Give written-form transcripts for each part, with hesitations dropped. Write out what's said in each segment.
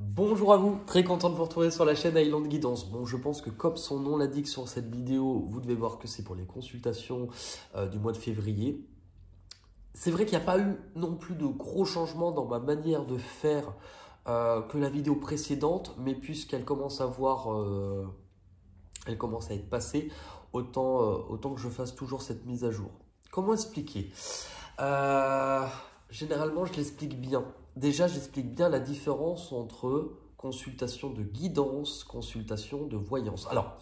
Bonjour à vous, très content de vous retrouver sur la chaîne Island Guidance. Bon, je pense que comme son nom l'indique sur cette vidéo, vous devez voir que c'est pour les consultations du mois de février. C'est vrai qu'il n'y a pas eu non plus de gros changements dans ma manière de faire que la vidéo précédente, mais puisqu'elle commence à elle commence à être passée, autant que je fasse toujours cette mise à jour. Comment expliquer? Euh, Généralement, je l'explique bien. Déjà, j'explique bien la différence entre consultation de guidance, consultation de voyance. Alors,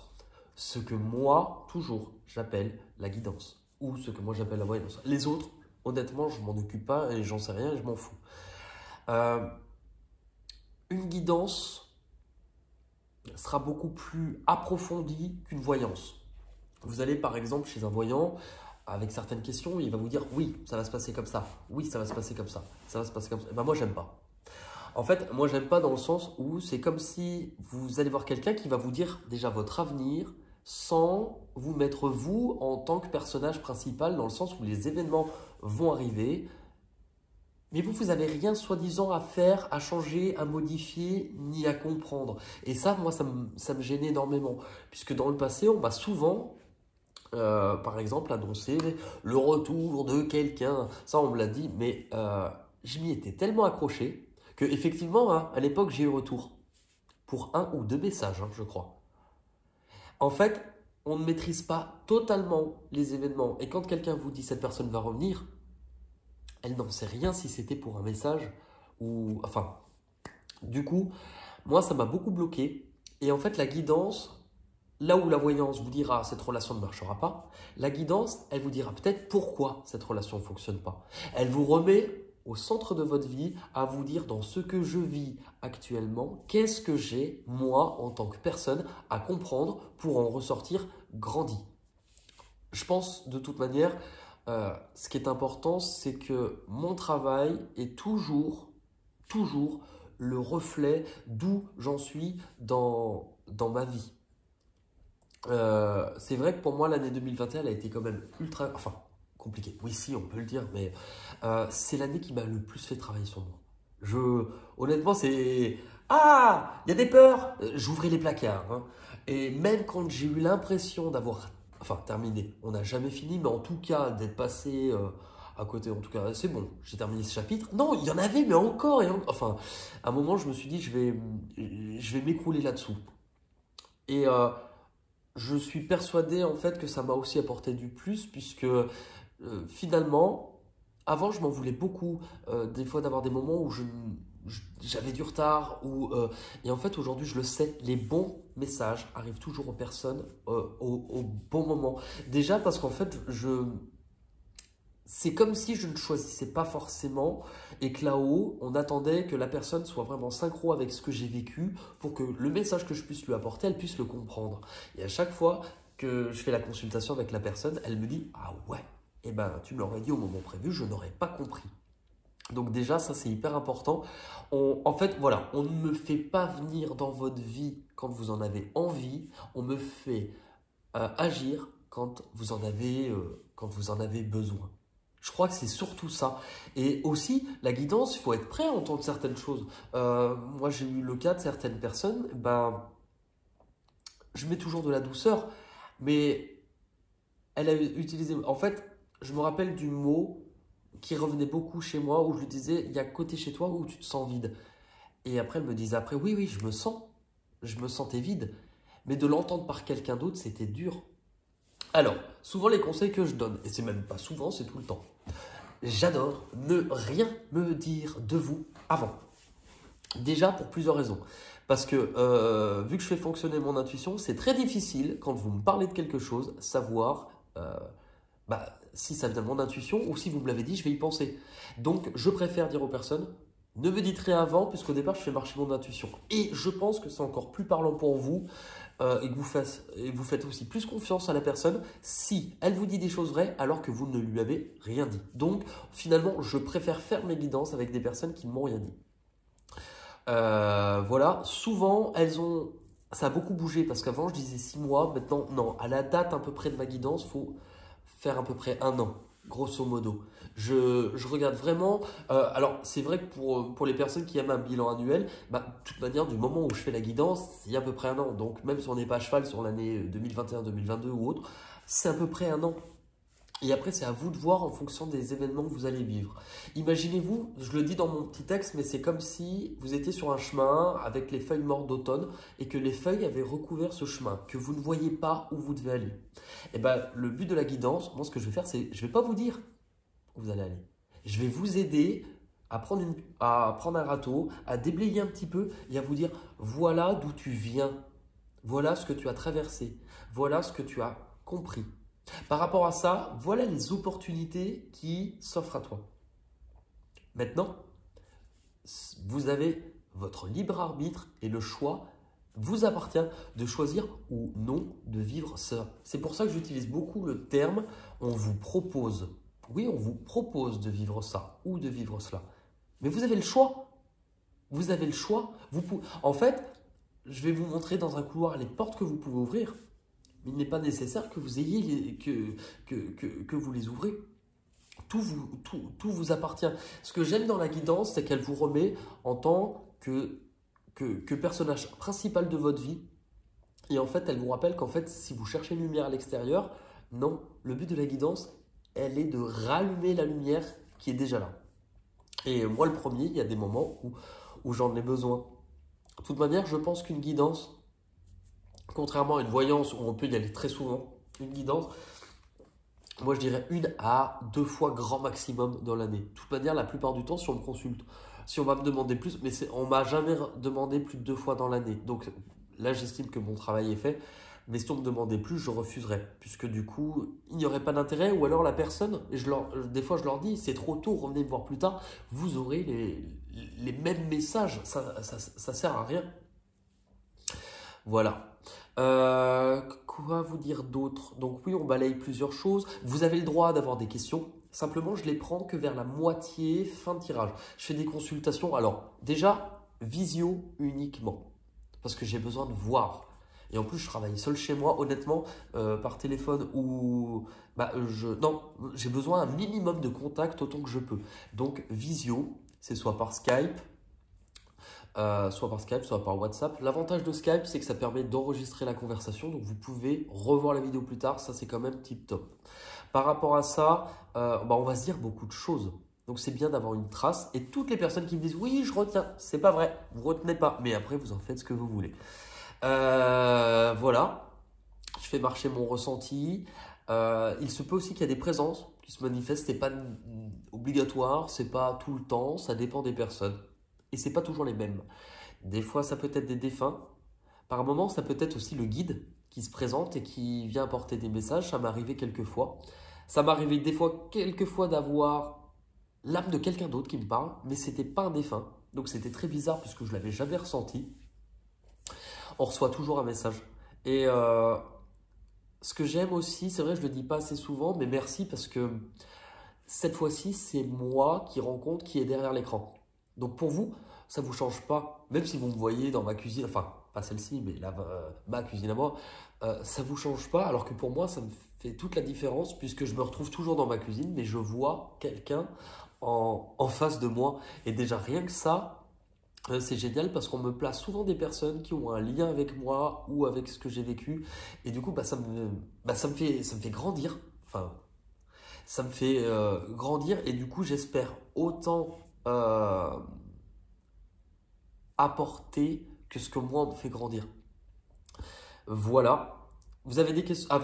ce que moi, toujours, j'appelle la guidance ou ce que moi j'appelle la voyance. Les autres, honnêtement, je m'en occupe pas et j'en sais rien et je m'en fous. Euh, une guidance sera beaucoup plus approfondie qu'une voyance. Vous allez par exemple chez un voyant, avec certaines questions, il va vous dire oui, ça va se passer comme ça, oui, ça va se passer comme ça, ça va se passer comme ça. Et ben moi, j'aime pas. En fait, moi, j'aime pas dans le sens où c'est comme si vous allez voir quelqu'un qui va vous dire déjà votre avenir sans vous mettre vous en tant que personnage principal, dans le sens où les événements vont arriver, mais vous n'avez rien soi-disant à faire, à changer, à modifier, ni à comprendre. Et ça, moi, ça me gêne énormément, puisque dans le passé, on m'a souvent par exemple, annoncer le retour de quelqu'un. Ça, on me l'a dit, mais je m'y étais tellement accroché que effectivement, hein, à l'époque, j'ai eu retour pour un ou deux messages, hein, je crois. En fait, on ne maîtrise pas totalement les événements. Et quand quelqu'un vous dit cette personne va revenir, elle n'en sait rien si c'était pour un message ou... Enfin, du coup, moi, ça m'a beaucoup bloqué. Et en fait, la guidance, là où la voyance vous dira cette relation ne marchera pas, la guidance, elle vous dira peut-être pourquoi cette relation ne fonctionne pas. Elle vous remet au centre de votre vie à vous dire dans ce que je vis actuellement, qu'est-ce que j'ai, moi, en tant que personne, à comprendre pour en ressortir grandi. Je pense de toute manière, ce qui est important, c'est que mon travail est toujours le reflet d'où j'en suis dans ma vie. C'est vrai que pour moi, l'année 2021, elle a été quand même ultra, enfin, compliquée. Oui, si, on peut le dire, mais c'est l'année qui m'a le plus fait travailler sur moi. Honnêtement, c'est... Ah, il y a des peurs. J'ouvrais les placards, hein. Et même quand j'ai eu l'impression d'avoir, enfin, terminé, on n'a jamais fini, mais en tout cas, d'être passé à côté, en tout cas, c'est bon, j'ai terminé ce chapitre. Non, il y en avait, mais encore et encore. Enfin, à un moment, je me suis dit, je vais m'écrouler là-dessous. Et je suis persuadé en fait que ça m'a aussi apporté du plus puisque finalement, avant je m'en voulais beaucoup des fois d'avoir des moments où j'avais du retard et en fait aujourd'hui je le sais, les bons messages arrivent toujours aux personnes au bon moment. Déjà parce qu'en fait c'est comme si je ne choisissais pas forcément et que là-haut, on attendait que la personne soit vraiment synchro avec ce que j'ai vécu pour que le message que je puisse lui apporter, elle puisse le comprendre. Et à chaque fois que je fais la consultation avec la personne, elle me dit « Ah ouais, eh ben, tu me l'aurais dit au moment prévu, je n'aurais pas compris. » Donc déjà, ça c'est hyper important. En fait, voilà, on ne me fait pas venir dans votre vie quand vous en avez envie, on me fait agir quand vous en avez besoin. Je crois que c'est surtout ça. Et aussi, la guidance, il faut être prêt à entendre certaines choses. Moi, j'ai eu le cas de certaines personnes, ben, je mets toujours de la douceur, mais elle a utilisé... En fait, je me rappelle du mot qui revenait beaucoup chez moi, où je lui disais, il y a côté chez toi où tu te sens vide. Et après, elle me disait après, oui, oui, je me sentais vide. Mais de l'entendre par quelqu'un d'autre, c'était dur. Alors, souvent les conseils que je donne, et c'est même pas souvent, c'est tout le temps. J'adore ne rien me dire de vous avant. Déjà pour plusieurs raisons. Parce que vu que je fais fonctionner mon intuition, c'est très difficile quand vous me parlez de quelque chose, savoir si ça vient de mon intuition ou si vous me l'avez dit, je vais y penser. Donc je préfère dire aux personnes, ne me dites rien avant, puisqu'au départ je fais marcher mon intuition. Et je pense que c'est encore plus parlant pour vous et que vous faites aussi plus confiance à la personne si elle vous dit des choses vraies alors que vous ne lui avez rien dit. Donc finalement, je préfère faire mes guidances avec des personnes qui ne m'ont rien dit. Voilà, souvent ça a beaucoup bougé parce qu'avant je disais 6 mois, maintenant non, à la date à peu près de ma guidance, il faut faire à peu près 1 an. grosso modo. Je regarde vraiment. Alors, c'est vrai que pour les personnes qui aiment un bilan annuel, bah, de toute manière, du moment où je fais la guidance, il y a à peu près un an. Donc, même si on n'est pas à cheval sur l'année 2021, 2022 ou autre, c'est à peu près un an. Et après, c'est à vous de voir en fonction des événements que vous allez vivre. Imaginez-vous, je le dis dans mon petit texte, mais c'est comme si vous étiez sur un chemin avec les feuilles mortes d'automne et que les feuilles avaient recouvert ce chemin, que vous ne voyez pas où vous devez aller. Et ben, le but de la guidance, moi, ce que je vais faire, c'est, je ne vais pas vous dire où vous allez aller. Je vais vous aider à prendre un râteau, à déblayer un petit peu et à vous dire, voilà d'où tu viens, voilà ce que tu as traversé, voilà ce que tu as compris. Par rapport à ça, voilà les opportunités qui s'offrent à toi. Maintenant, vous avez votre libre arbitre et le choix vous appartient de choisir ou non de vivre ça. C'est pour ça que j'utilise beaucoup le terme on vous propose. Oui, on vous propose de vivre ça ou de vivre cela. Mais vous avez le choix. Vous avez le choix. En fait, je vais vous montrer dans un couloir les portes que vous pouvez ouvrir. Mais il n'est pas nécessaire que vous ayez que vous les ouvrez. Tout vous appartient. Ce que j'aime dans la guidance, c'est qu'elle vous remet en tant que personnage principal de votre vie. Et en fait, elle vous rappelle qu'en fait, si vous cherchez une lumière à l'extérieur, non, le but de la guidance, elle est de rallumer la lumière qui est déjà là. Et moi, le premier, il y a des moments où j'en ai besoin. De toute manière, je pense qu'une guidance, contrairement à une voyance où on peut y aller très souvent, une guidance, moi je dirais 1 à 2 fois grand maximum dans l'année. De toute manière, la plupart du temps, si on me consulte, si on va me demander plus, mais on ne m'a jamais demandé plus de 2 fois dans l'année. Donc là, j'estime que mon travail est fait. Mais si on me demandait plus, je refuserais. Puisque du coup, il n'y aurait pas d'intérêt. Ou alors la personne, des fois je leur dis, c'est trop tôt, revenez me voir plus tard. Vous aurez les mêmes messages. Ça sert à rien. Voilà. Quoi vous dire d'autre? Donc oui, on balaye plusieurs choses. Vous avez le droit d'avoir des questions. Simplement, je les prends que vers la moitié, fin de tirage. Je fais des consultations. Alors, déjà, visio uniquement. Parce que j'ai besoin de voir. Et en plus, je travaille seul chez moi, honnêtement, par téléphone ou... non, j'ai besoin un minimum de contact autant que je peux. Donc, visio, c'est soit par Skype, soit par WhatsApp. L'avantage de Skype, c'est que ça permet d'enregistrer la conversation, donc vous pouvez revoir la vidéo plus tard, ça c'est quand même tip top. Par rapport à ça, on va se dire beaucoup de choses. Donc c'est bien d'avoir une trace. Et toutes les personnes qui me disent oui, je retiens, c'est pas vrai, vous retenez pas. Mais après, vous en faites ce que vous voulez. Voilà, je fais marcher mon ressenti. Il se peut aussi qu'il y a des présences qui se manifestent. C'est pas obligatoire, c'est pas tout le temps, ça dépend des personnes. Et c'est pas toujours les mêmes. Des fois, ça peut être des défunts. Par moment, ça peut être aussi le guide qui se présente et qui vient apporter des messages. Ça m'est arrivé quelques fois. Ça m'est arrivé quelques fois d'avoir l'âme de quelqu'un d'autre qui me parle, mais c'était pas un défunt. Donc c'était très bizarre puisque je l'avais jamais ressenti. On reçoit toujours un message. Et ce que j'aime aussi, c'est vrai, je le dis pas assez souvent, mais merci parce que cette fois-ci, c'est moi qui rencontre qui est derrière l'écran. Donc pour vous, ça ne vous change pas. Même si vous me voyez dans ma cuisine, enfin pas celle-ci, mais ma cuisine à moi, ça ne vous change pas. Alors que pour moi, ça me fait toute la différence puisque je me retrouve toujours dans ma cuisine, mais je vois quelqu'un en face de moi. Et déjà rien que ça, c'est génial parce qu'on me place souvent des personnes qui ont un lien avec moi ou avec ce que j'ai vécu. Et du coup, ça me fait grandir. Enfin, ça me fait grandir et du coup, j'espère autant apporter que ce que moi me fait grandir. Voilà. Vous avez des questions?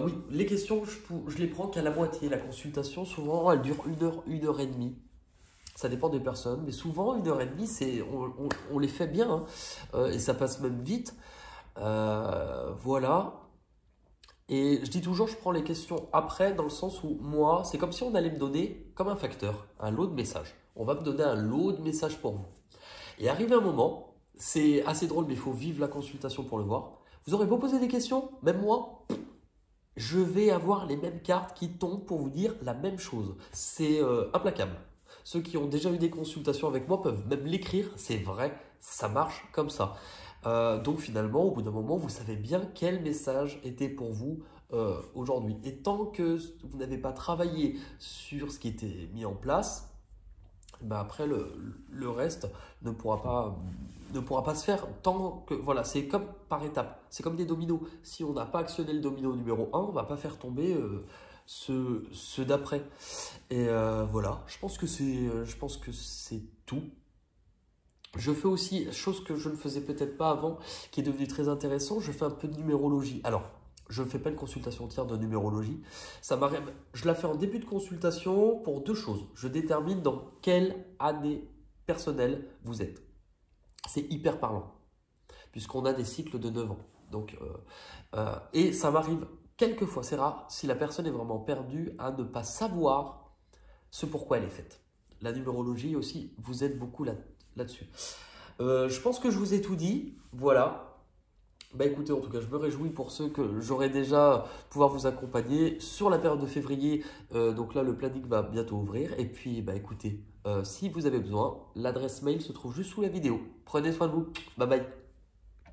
Oui, les questions, je les prends qu'à la moitié. La consultation, souvent, elle dure 1 heure et demie. Ça dépend des personnes, mais souvent 1 heure et demie, on les fait bien hein, et ça passe même vite. Voilà. Et je dis toujours, je prends les questions après, dans le sens où moi, c'est comme si on allait me donner, comme un facteur, un lot de messages. On va me donner un lot de messages pour vous. Et arrivé un moment, c'est assez drôle, mais il faut vivre la consultation pour le voir. Vous aurez beau poser des questions, même moi, je vais avoir les mêmes cartes qui tombent pour vous dire la même chose. C'est implacable. Ceux qui ont déjà eu des consultations avec moi peuvent même l'écrire, c'est vrai, ça marche comme ça. Donc finalement, au bout d'un moment, vous savez bien quel message était pour vous aujourd'hui. Et tant que vous n'avez pas travaillé sur ce qui était mis en place, ben après le reste ne pourra pas se faire tant que voilà, c'est comme par étapes, c'est comme des dominos. Si on n'a pas actionné le domino numéro 1, on ne va pas faire tomber ceux d'après. Et voilà, je pense que c'est tout. Je fais aussi, chose que je ne faisais peut-être pas avant, qui est devenue très intéressant, je fais un peu de numérologie. Alors, je ne fais pas une consultation entière de numérologie. Ça m'arrive, je la fais en début de consultation pour deux choses. Je détermine dans quelle année personnelle vous êtes. C'est hyper parlant, puisqu'on a des cycles de 9 ans. Donc, et ça m'arrive quelques fois, c'est rare, si la personne est vraiment perdue à ne pas savoir ce pourquoi elle est faite. La numérologie aussi vous aide beaucoup là-dessus. Je pense que je vous ai tout dit. Voilà. Bah écoutez, en tout cas, je me réjouis pour ceux que j'aurai déjà pouvoir vous accompagner sur la période de février. Donc là, le planning va bientôt ouvrir. Et puis, bah écoutez, si vous avez besoin, l'adresse mail se trouve juste sous la vidéo. Prenez soin de vous. Bye bye.